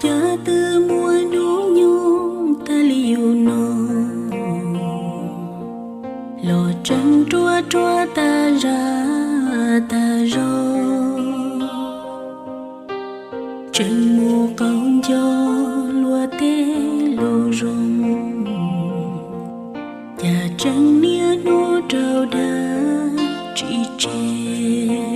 cha từ mùa nú nhung ta liu nô lò trăng trua trua ta ra ta rô trên mùa con gió lúa tê lô rồng nhà trăng nia nô trâu đá chỉ chê